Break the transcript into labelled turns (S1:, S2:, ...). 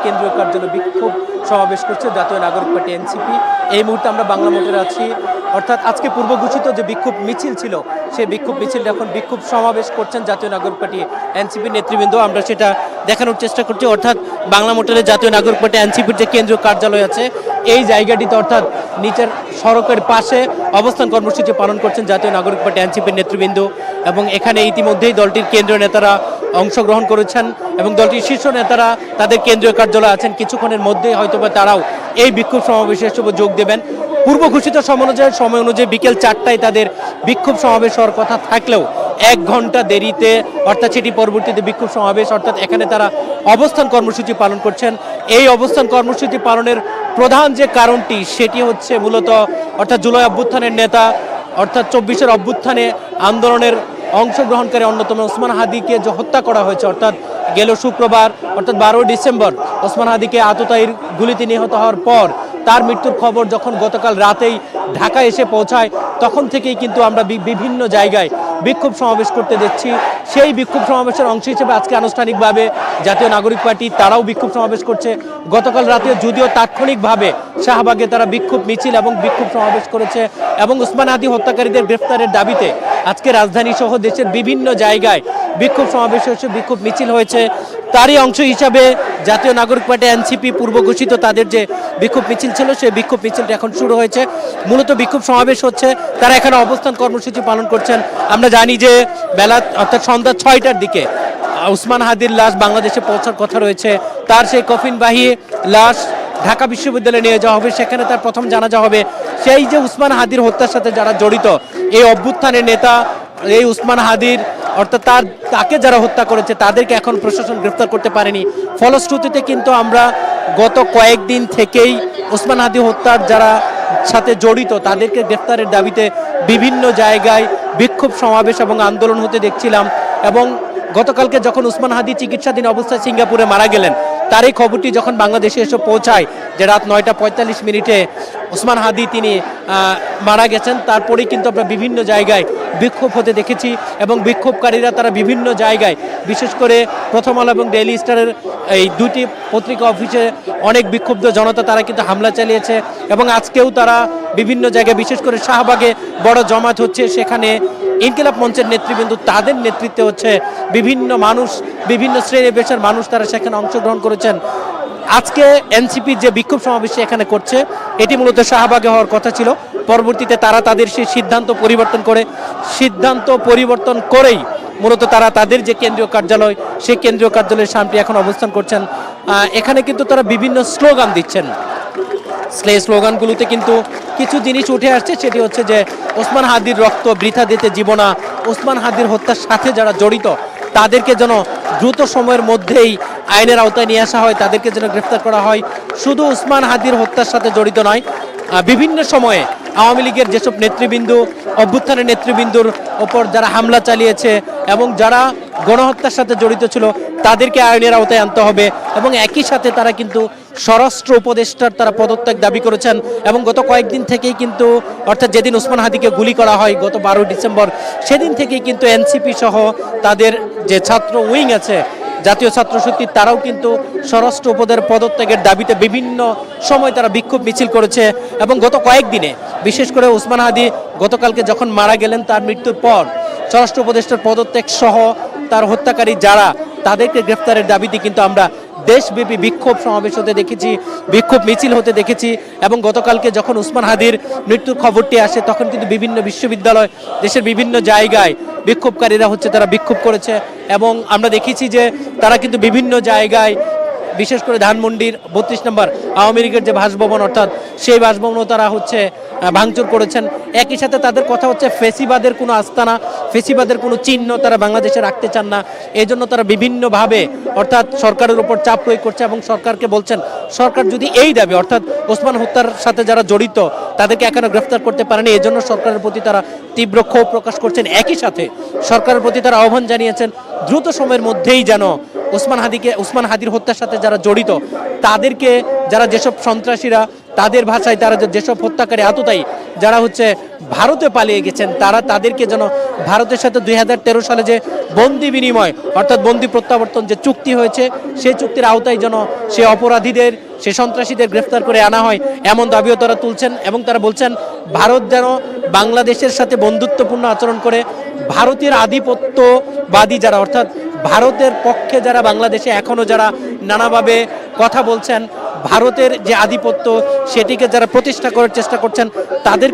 S1: কেন্দ্রীয় কার্যালয়ে বিক্ষোভ সমাবেশ করছে জাতীয় নাগরিক পার্টি এনসিপি। এই মুহূর্তে আমরা বাংলা মোটরে আছি, অর্থাৎ আজকে পূর্ব ঘোষিত যে বিক্ষোভ মিছিল ছিল সেই বিক্ষোভ মিছিলটা এখন বিক্ষোভ সমাবেশ করছেন জাতীয় নাগরিক পার্টি এনসিপি নেতৃবৃন্দ। আমরা সেটা দেখানোর চেষ্টা করছি, অর্থাৎ বাংলা মোটরে জাতীয় নাগরিক পার্টি এনসিপির যে কেন্দ্রীয় কার্যালয় আছে এই জায়গাটিতে, অর্থাৎ নিচের সড়কের পাশে অবস্থান কর্মসূচি পালন করছেন জাতীয় নাগরিক পার্টি এনসিপির নেতৃবৃন্দ। এবং এখানে ইতিমধ্যেই দলটির কেন্দ্রীয় নেতারা অংশগ্রহণ করেছেন এবং দলটির শীর্ষ নেতারা তাদের কেন্দ্রীয় কার্যালয়ে আছেন। কিছুক্ষণের মধ্যেই হয়তোবা তারাও এই বিক্ষোভ সমাবেশে যোগ দেবেন। পূর্ব ঘোষিত সময় অনুযায়ী বিকেল 4টায় তাদের বিক্ষোভ সমাবেশ হওয়ার কথা থাকলেও 1 ঘন্টা দেরিতে, অর্থাৎ সেটি পরবর্তীতে বিক্ষোভ সমাবেশ, অর্থাৎ এখানে তারা অবস্থান কর্মসূচি পালন করছেন। এই অবস্থান কর্মসূচি পালনের প্রধান যে কারণটি সেটি হচ্ছে মূলত, অর্থাৎ জুলাই অভ্যুত্থানের নেতা, অর্থাৎ 24-এর অভ্যুত্থানে আন্দোলনের অংশগ্রহণকারী অন্যতম ওসমান হাদিকে যে হত্যা করা হয়েছে, অর্থাৎ গেল শুক্রবার অর্থাৎ 12 ডিসেম্বর ওসমান হাদিকে আততায়ীর গুলিতে নিহত হওয়ার পর তার মৃত্যুর খবর যখন গতকাল রাতেই ঢাকায় এসে পৌঁছায়, তখন থেকেই কিন্তু আমরা বিভিন্ন জায়গায় বিক্ষোভ সমাবেশ করতে দেখছি। সেই বিক্ষোভ সমাবেশের অংশ হিসেবে আজকে আনুষ্ঠানিকভাবে জাতীয় নাগরিক পার্টি তারাও বিক্ষোভ সমাবেশ করছে। গতকাল রাতে যদিও তাৎক্ষণিকভাবে শাহবাগে তারা বিক্ষোভ মিছিল এবং বিক্ষোভ সমাবেশ করেছে এবং ওসমান হাদি হত্যাকারীদের গ্রেফতারের দাবিতে আজকে রাজধানী সহ দেশের বিভিন্ন জায়গায় বিক্ষোভ সমাবেশ হয়েছে, বিক্ষোভ মিছিল হয়েছে। তারই অংশ হিসাবে জাতীয় নাগরিক পার্টি এনসিপি পূর্ব ঘোষিত তাদের যে বিক্ষোভ মিছিল ছিল সেই বিক্ষোভ মিছিলটা এখন শুরু হয়েছে। মূলত বিক্ষোভ সমাবেশ হচ্ছে, তারা এখানে অবস্থান কর্মসূচি পালন করছেন। আমরা জানি যে বেলা অর্থাৎ সন্ধ্যা 6টার দিকে ওসমান হাদির লাশ বাংলাদেশে পৌঁছার কথা রয়েছে। তার সেই কফিনবাহী লাশ ঢাকা বিশ্ববিদ্যালয়ে নিয়ে যাওয়া হবে, সেখানে তার প্রথম জানাজা হবে। সেই যে ওসমান হাদির হত্যার সাথে যারা জড়িত, এই অভ্যুত্থানের নেতা, এই ওসমান হাদির অর্থাৎ তাকে যারা হত্যা করেছে তাদেরকে এখন প্রশাসন গ্রেফতার করতে পারেনি। ফলশ্রুতিতে কিন্তু আমরা গত কয়েকদিন থেকেই ওসমান হাদি হত্যার যারা সাথে জড়িত তাদেরকে গ্রেফতারের দাবিতে বিভিন্ন জায়গায় বিক্ষোভ সমাবেশ এবং আন্দোলন হতে দেখছিলাম। এবং গতকালকে যখন ওসমান হাদি চিকিৎসাধীন অবস্থায় সিঙ্গাপুরে মারা গেলেন, তার এই খবরটি যখন বাংলাদেশে এসে পৌঁছায় যে রাত 9:45 ওসমান হাদি তিনি মারা গেছেন, তারপরেই কিন্তু আমরা বিভিন্ন জায়গায় বিক্ষোভ হতে দেখেছি এবং বিক্ষোভকারীরা তারা বিভিন্ন জায়গায়, বিশেষ করে প্রথম আলো এবং ডেইলি স্টারের এই দুটি পত্রিকা অফিসে অনেক বিক্ষুব্ধ জনতা তারা কিন্তু হামলা চালিয়েছে। এবং আজকেও তারা বিভিন্ন জায়গায়, বিশেষ করে শাহবাগে বড় জমায়েত হচ্ছে, সেখানে ইনকিলাব মঞ্চের নেতৃবৃন্দ তাদের নেতৃত্বে হচ্ছে বিভিন্ন মানুষ, বিভিন্ন শ্রেণী পেশার মানুষ তারা সেখানে অংশগ্রহণ করেছেন। আজকে এনসিপির যে বিক্ষোভ সমাবেশ এখানে করছে এটি মূলত শাহবাগে হওয়ার কথা ছিল, পরবর্তীতে তারা তাদের সেই সিদ্ধান্ত পরিবর্তন করেই মূলত তারা তাদের যে কেন্দ্রীয় কার্যালয় সেই কেন্দ্রীয় কার্যালয়ের সামনে এখন অবস্থান করছেন। এখানে কিন্তু তারা বিভিন্ন স্লোগান দিচ্ছেন। স্লোগানগুলোতে কিন্তু কিছু জিনিস উঠে আসছে, সেটি হচ্ছে যে ওসমান হাদির রক্ত বৃথা দিতে জীব না, ওসমান হাদির হত্যার সাথে যারা জড়িত তাদেরকে যেন দ্রুত সময়ের মধ্যেই আইনের আওতায় নিয়ে আসা হয়, তাদেরকে যেন গ্রেফতার করা হয়। শুধু ওসমান হাদির হত্যার সাথে জড়িত নয়, বিভিন্ন সময়ে আওয়ামী লীগের যেসব নেতৃবৃন্দ, অভ্যুত্থানের নেতৃবৃন্দর ওপর যারা হামলা চালিয়েছে এবং যারা গণহত্যার সাথে জড়িত ছিল তাদেরকে আইনের আওতায় আনতে হবে। এবং একই সাথে তারা কিন্তু স্বরাষ্ট্র উপদেষ্টার তারা পদত্যাগ দাবি করেছেন। এবং গত কয়েকদিন থেকেই কিন্তু, অর্থাৎ যেদিন ওসমান হাদিকে গুলি করা হয় গত 12 ডিসেম্বর, সেদিন থেকেই কিন্তু এনসিপি সহ তাদের যে ছাত্র উইং আছে, জাতীয় ছাত্র শক্তি, তারাও কিন্তু স্বরাষ্ট্র উপদেষ্টার পদত্যাগের দাবিতে বিভিন্ন সময় তারা বিক্ষোভ মিছিল করেছে। এবং গত কয়েকদিনে, বিশেষ করে ওসমান হাদি গতকালকে যখন মারা গেলেন, তার মৃত্যুর পর স্বরাষ্ট্র উপদেষ্টার পদত্যাগ সহ তার হত্যাকারী যারা, তাদেরকে গ্রেফতারের দাবিতে কিন্তু আমরা দেশব্যাপী বিক্ষোভ সমাবেশ হতে দেখেছি, বিক্ষোভ মিছিল হতে দেখেছি। এবং গতকালকে যখন ওসমান হাদির মৃত্যুর খবরটি আসে তখন কিন্তু বিভিন্ন বিশ্ববিদ্যালয়, দেশের বিভিন্ন জায়গায় বিক্ষোভকারীরা তারা বিক্ষোভ করেছে। এবং আমরা দেখেছি যে তারা কিন্তু বিভিন্ন জায়গায়, বিশেষ করে ধানমন্ডির 32 নম্বর আওয়ামী লীগের যে বাসভবন, অর্থাৎ সেই বাসভবনও তারা ভাঙচুর করেছেন। একই সাথে তাদের কথা হচ্ছে ফেসিবাদের কোনো আস্তানা, ফেসিবাদের কোনো চিহ্ন তারা বাংলাদেশে রাখতে চান না। এই জন্য তারা বিভিন্নভাবে অর্থাৎ সরকারের উপর চাপ প্রয়োগ করছে এবং সরকারকে বলছেন সরকার যদি এই দাবি, অর্থাৎ ওসমান হত্যার সাথে যারা জড়িত তাদেরকে এখনো গ্রেফতার করতে পারেনি, এই জন্য সরকারের প্রতি তারা তীব্র ক্ষোভ প্রকাশ করছেন। একই সাথে সরকারের প্রতি তারা আহ্বান জানিয়েছেন দ্রুত সময়ের মধ্যেই যেন ওসমান হাদির হত্যার সাথে যারা জড়িত তাদেরকে, যারা যেসব সন্ত্রাসীরা, তাদের ভাষায় তারা যেসব হত্যাকারী আততায়ী, যারা হচ্ছে ভারতে পালিয়ে গেছেন তাদেরকে যেন ভারতের সাথে 2013 সালে যে বন্দি বিনিময় অর্থাৎ বন্দি প্রত্যাবর্তন যে চুক্তি হয়েছে সেই চুক্তির আওতায় যেন সে অপরাধীদের সে সন্ত্রাসীদের গ্রেফতার করে আনা হয় এমন দাবিও তারা তুলছেন। এবং তারা বলছেন ভারত যেন বাংলাদেশের সাথে বন্ধুত্বপূর্ণ আচরণ করে ভারতের আধিপত্যবাদী যারা অর্থাৎ ভারতের পক্ষে যারা বাংলাদেশে এখনো যারা নানাভাবে কথা বলছেন ভারতের যে আধিপত্য সেটিকে যারা প্রতিষ্ঠা করার চেষ্টা করছেন তাদের